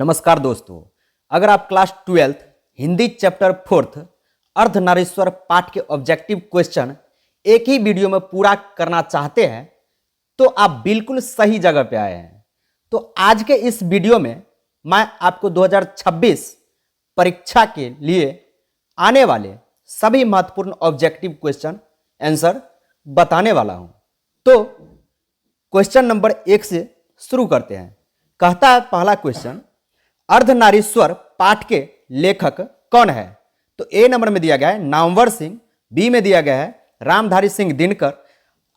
नमस्कार दोस्तों, अगर आप class 12th Hindi chapter 4th Ardhanarishvara पाठ के ऑब्जेक्टिव क्वेश्चन एक ही वीडियो में पूरा करना चाहते हैं तो आप बिल्कुल सही जगह पे आए हैं। तो आज के इस वीडियो में मैं आपको 2026 परीक्षा के लिए आने वाले सभी महत्वपूर्ण ऑब्जेक्टिव क्वेश्चन आंसर बताने वाला हूं। तो क्वेश्चन नंबर 1 से शुरू करते हैं। कहता है पहला क्वेश्चन, अर्धनारीश्वर पाठ के लेखक कौन है? तो ए नंबर में दिया गया है नामवर सिंह, बी में दिया गया है रामधारी सिंह दिनकर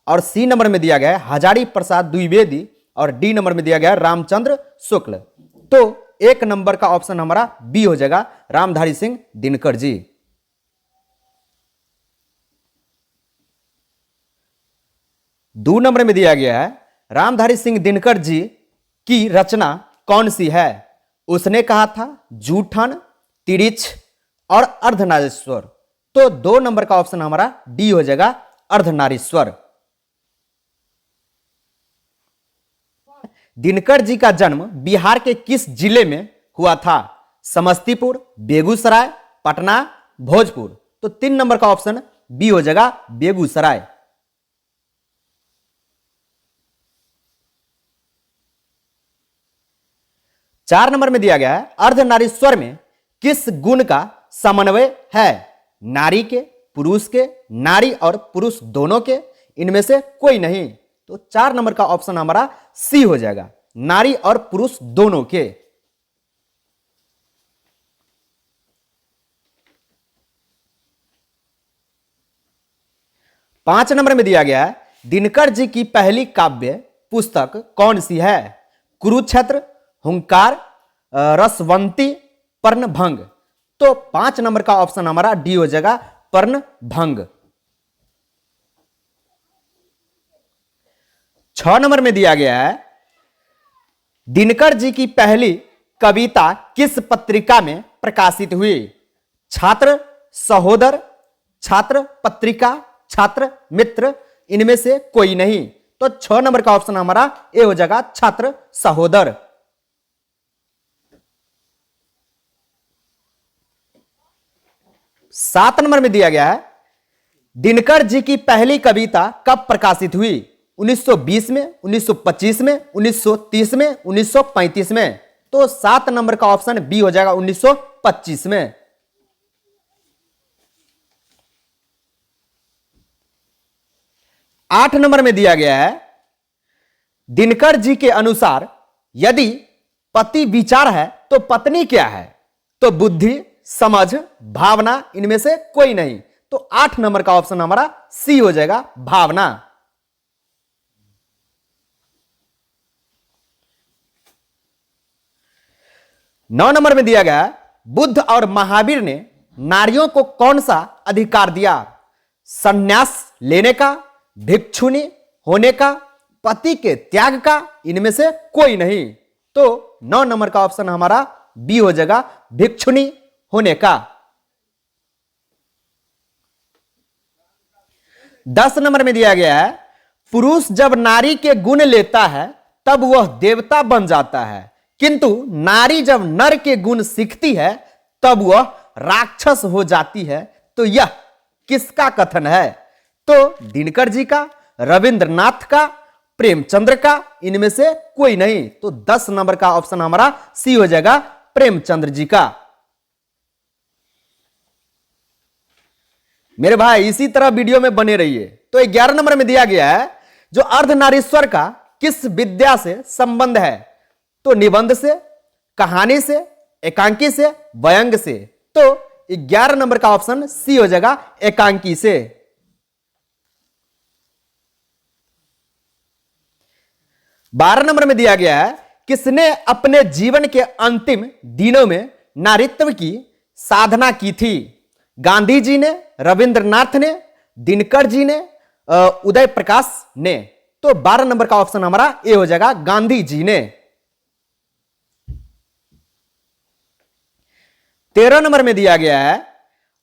और सी नंबर में दिया गया है हजारी प्रसाद द्विवेदी और डी नंबर में दिया गया है रामचंद्र शुक्ल। तो एक नंबर का ऑप्शन हमारा बी हो जाएगा, रामधारी सिंह दिनकर जी। दो नंबर में दिया गया है रामधारी सिंह दिनकर जी की रचना कौन सी है? उसने कहा था, जूठन, तिरिछ और अर्धनारीश्वर। तो 2 नंबर का ऑप्शन हमारा डी हो जाएगा, अर्धनारीश्वर। दिनकर जी का जन्म बिहार के किस जिले में हुआ था? समस्तीपुर, बेगूसराय, पटना, भोजपुर। तो 3 नंबर का ऑप्शन बी हो जाएगा, बेगूसराय। चार नंबर में दिया गया है अर्धनारीश्वर में किस गुण का समन्वय है? नारी के, पुरुष के, नारी और पुरुष दोनों के, इनमें से कोई नहीं। तो 4 नंबर का ऑप्शन हमारा सी हो जाएगा, नारी और पुरुष दोनों के। पांच नंबर में दिया गया है दिनकर जी की पहली काव्य पुस्तक कौन सी है? कुरुक्षेत्र, हुंकार, रसवंती, पर्णभंग। तो 5 नंबर का ऑप्शन हमारा डी हो जाएगा, पर्णभंग। 6 नंबर में दिया गया है दिनकर जी की पहली कविता किस पत्रिका में प्रकाशित हुई? छात्र, सहोदर, छात्र पत्रिका, छात्र मित्र, इनमें से कोई नहीं। तो 6 नंबर का ऑप्शन हमारा ए हो जाएगा, छात्र सहोदर। 7 नंबर में दिया गया है दिनकर जी की पहली कविता कब प्रकाशित हुई? 1920 में, 1925 में, 1930 में, 1935 में। तो 7 नंबर का ऑप्शन बी हो जाएगा, 1925 में। 8 नंबर में दिया गया है दिनकर जी के अनुसार यदि पति विचार है तो पत्नी क्या है? तो बुद्धि, समझ, भावना, इनमें से कोई नहीं। तो 8 नंबर का ऑप्शन हमारा सी हो जाएगा, भावना। 9 नंबर में दिया गया बुद्ध और महावीर ने नारियों को कौन सा अधिकार दिया? संन्यास लेने का, भिक्षुणी होने का, पति के त्याग का, इनमें से कोई नहीं। तो 9 नंबर का ऑप्शन हमारा बी हो जाएगा, भिक्षुणी होने का। 10 नंबर में दिया गया है पुरुष जब नारी के गुण लेता है तब वह देवता बन जाता है, किंतु नारी जब नर के गुण सीखती है तब वह राक्षस हो जाती है। तो यह किसका कथन है? तो दिनकर जी का, रविंद्रनाथ का, प्रेमचंद्र का, इनमें से कोई नहीं। तो 10 नंबर का ऑप्शन हमारा सी हो जाएगा, प्रेमचंद्र जी का। मेरे भाई इसी तरह वीडियो में बने रहिए। तो 11 नंबर में दिया गया है जो अर्धनारीश्वर का किस विद्या से संबंध है? तो निबंध से, कहानी से, एकांकी से, व्यंग से। तो 11 नंबर का ऑप्शन सी हो जाएगा, एकांकी से। 12 नंबर में दिया गया है किसने अपने जीवन के अंतिम दिनों में नारीत्व की साधना की थी? गांधी जी ने, रविंद्रनाथ ने, दिनकर जी ने, उदय प्रकाश ने। तो 12 नंबर का ऑप्शन हमारा ए हो जाएगा, गांधी जी ने। 13 नंबर में दिया गया है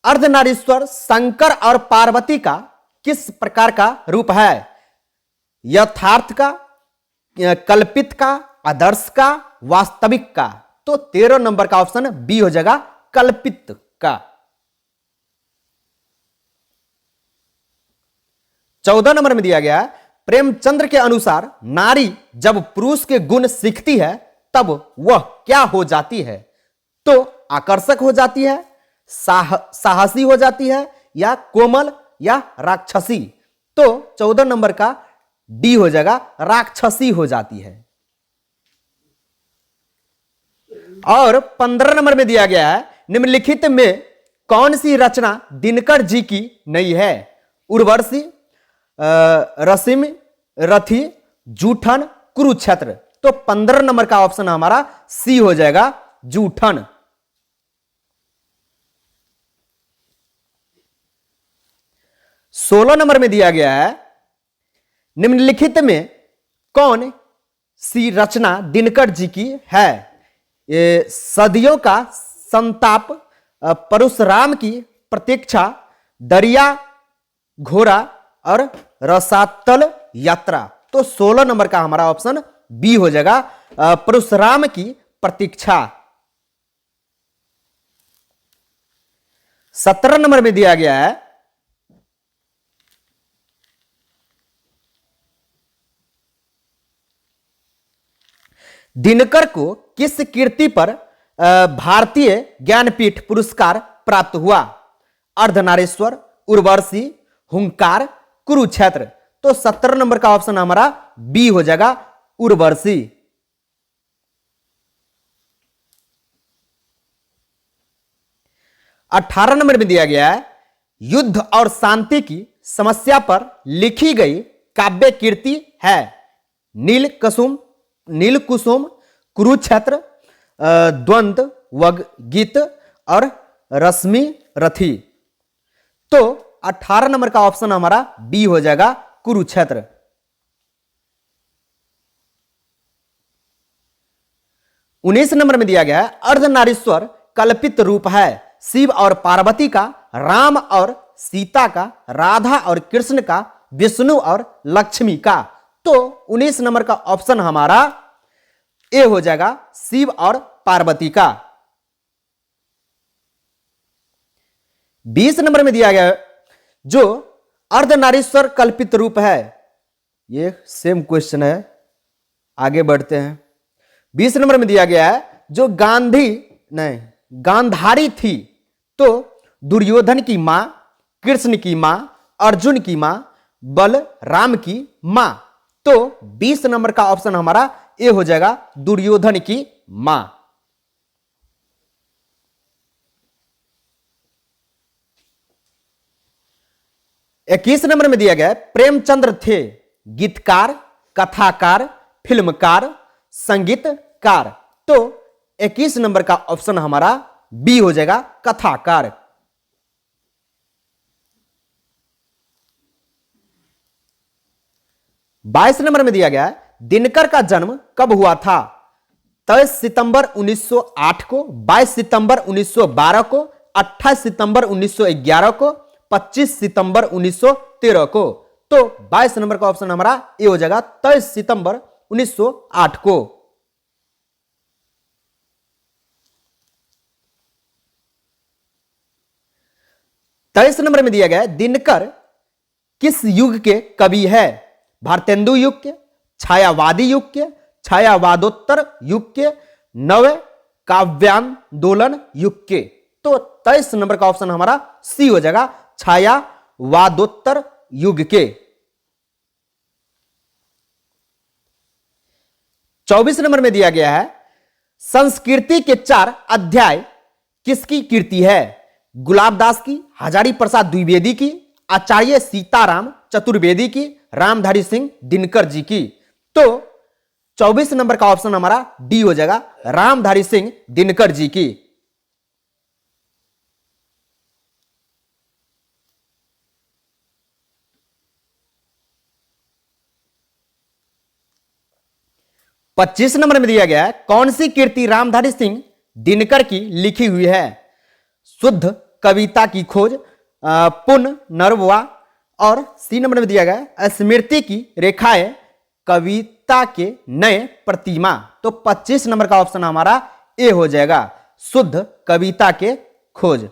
अर्धनारीश्वर शंकर और पार्वती का किस प्रकार का रूप है? यथार्थ का, कल्पित का, आदर्श का, वास्तविक का। तो 13 नंबर का ऑप्शन बी हो जाएगा कल्पित का। 14 नंबर में दिया गया है, प्रेमचंद्र के अनुसार नारी जब पुरुष के गुण सीखती है तब वह क्या हो जाती है? तो आकर्षक हो जाती है, साहसी हो जाती है, या कोमल, या राक्षसी। तो 14 नंबर का डी हो जाएगा, राक्षसी हो जाती है। और 15 नंबर में दिया गया है, निम्नलिखित में कौन सी रचना दिनकर जी की नहीं है? उर्वशी, रसिम, रथी, जूठन, कुरुक्षेत्र। तो 15 नंबर का ऑप्शन हमारा सी हो जाएगा, जूठन। 16 नंबर में दिया गया है, निम्नलिखित में कौन सी रचना दिनकर जी की है? ये सदियों का संताप, परशुराम की प्रतीक्षा, दरिया घोड़ा और रसातल यात्रा। तो 16 नंबर का हमारा ऑप्शन बी हो जाएगा, परशुराम की प्रतीक्षा। 17 नंबर में दिया गया है, दिनकर को किस कीर्ति पर भारतीय ज्ञानपीठ पुरस्कार प्राप्त हुआ? अर्धनारीश्वर, उर्वशी, हुंकार, कुरुक्षेत्र। तो 17 नंबर का ऑप्शन हमारा बी हो जाएगा, उर्वशी। 18 नंबर में दिया गया है, युद्ध और शांति की समस्या पर लिखी गई काव्य कीर्ति है? नील कुसुम, कुरुक्षेत्र, द्वंद्व, गीत और रश्मि रथी। तो 18 नंबर का ऑप्शन हमारा बी हो जाएगा, कुरुक्षेत्र। 19 नंबर में दिया गया है, अर्धनारीश्वर कल्पित रूप है? शिव और पार्वती का, राम और सीता का, राधा और कृष्ण का, विष्णु और लक्ष्मी का। तो 19 नंबर का ऑप्शन हमारा ए हो जाएगा, शिव और पार्वती का। 20 नंबर में दिया गया है, जो अर्धनारीश्वर कल्पित रूप है, ये सेम क्वेश्चन है, आगे बढ़ते हैं। 20 नंबर में दिया गया है, जो गांधारी थी, तो दुर्योधन की मां, कृष्ण की मां, अर्जुन की मां, बलराम की मां। तो 20 नंबर का ऑप्शन हमारा ए हो जाएगा, दुर्योधन की मां। इक्कीस नंबर में दिया गया है, प्रेमचंद्र थे गीतकार, कथाकार, फिल्मकार, संगीतकार। तो 21 नंबर का ऑप्शन हमारा बी हो जाएगा, कथाकार। बाईस नंबर में दिया गया है, दिनकर का जन्म कब हुआ था? 23 सितंबर 1908 को, 22 सितंबर 1912 को, 28 सितंबर 1911 को, 25 सितंबर 1913 को। तो 22 नंबर का ऑप्शन हमारा ए हो जाएगा, 23 सितंबर 1908 को। 23 नंबर में दिया गया है, दिनकर किस युग के कवि है? भारतेंदु युग के, छायावादी युग के, छायावादोत्तर युग के, नव काव्यान्दोलन युग के। तो 23 नंबर का ऑप्शन हमारा सी हो जाएगा, छायावादोत्तर युग के। 24 नंबर में दिया गया है, संस्कृति के 4 अध्याय किसकी कीर्ति है? गुलाबदास की, हजारी प्रसाद द्विवेदी की, आचार्य सीताराम चतुर्वेदी की, रामधारी सिंह दिनकर जी की। तो 24 नंबर का ऑप्शन हमारा डी हो जाएगा, रामधारी सिंह दिनकर जी की। पच्चीस नंबर में दिया गया है, कौन सी कीर्ति रामधारी सिंह दिनकर की लिखी हुई है? शुद्ध कविता की खोज, पुनर्नवा, और सी नंबर में दिया गया है, स्मृति की रेखाएं, कविता के नए प्रतिमा। तो 25 नंबर का ऑप्शन हमारा ए हो जाएगा शुद्ध कविता के खोज।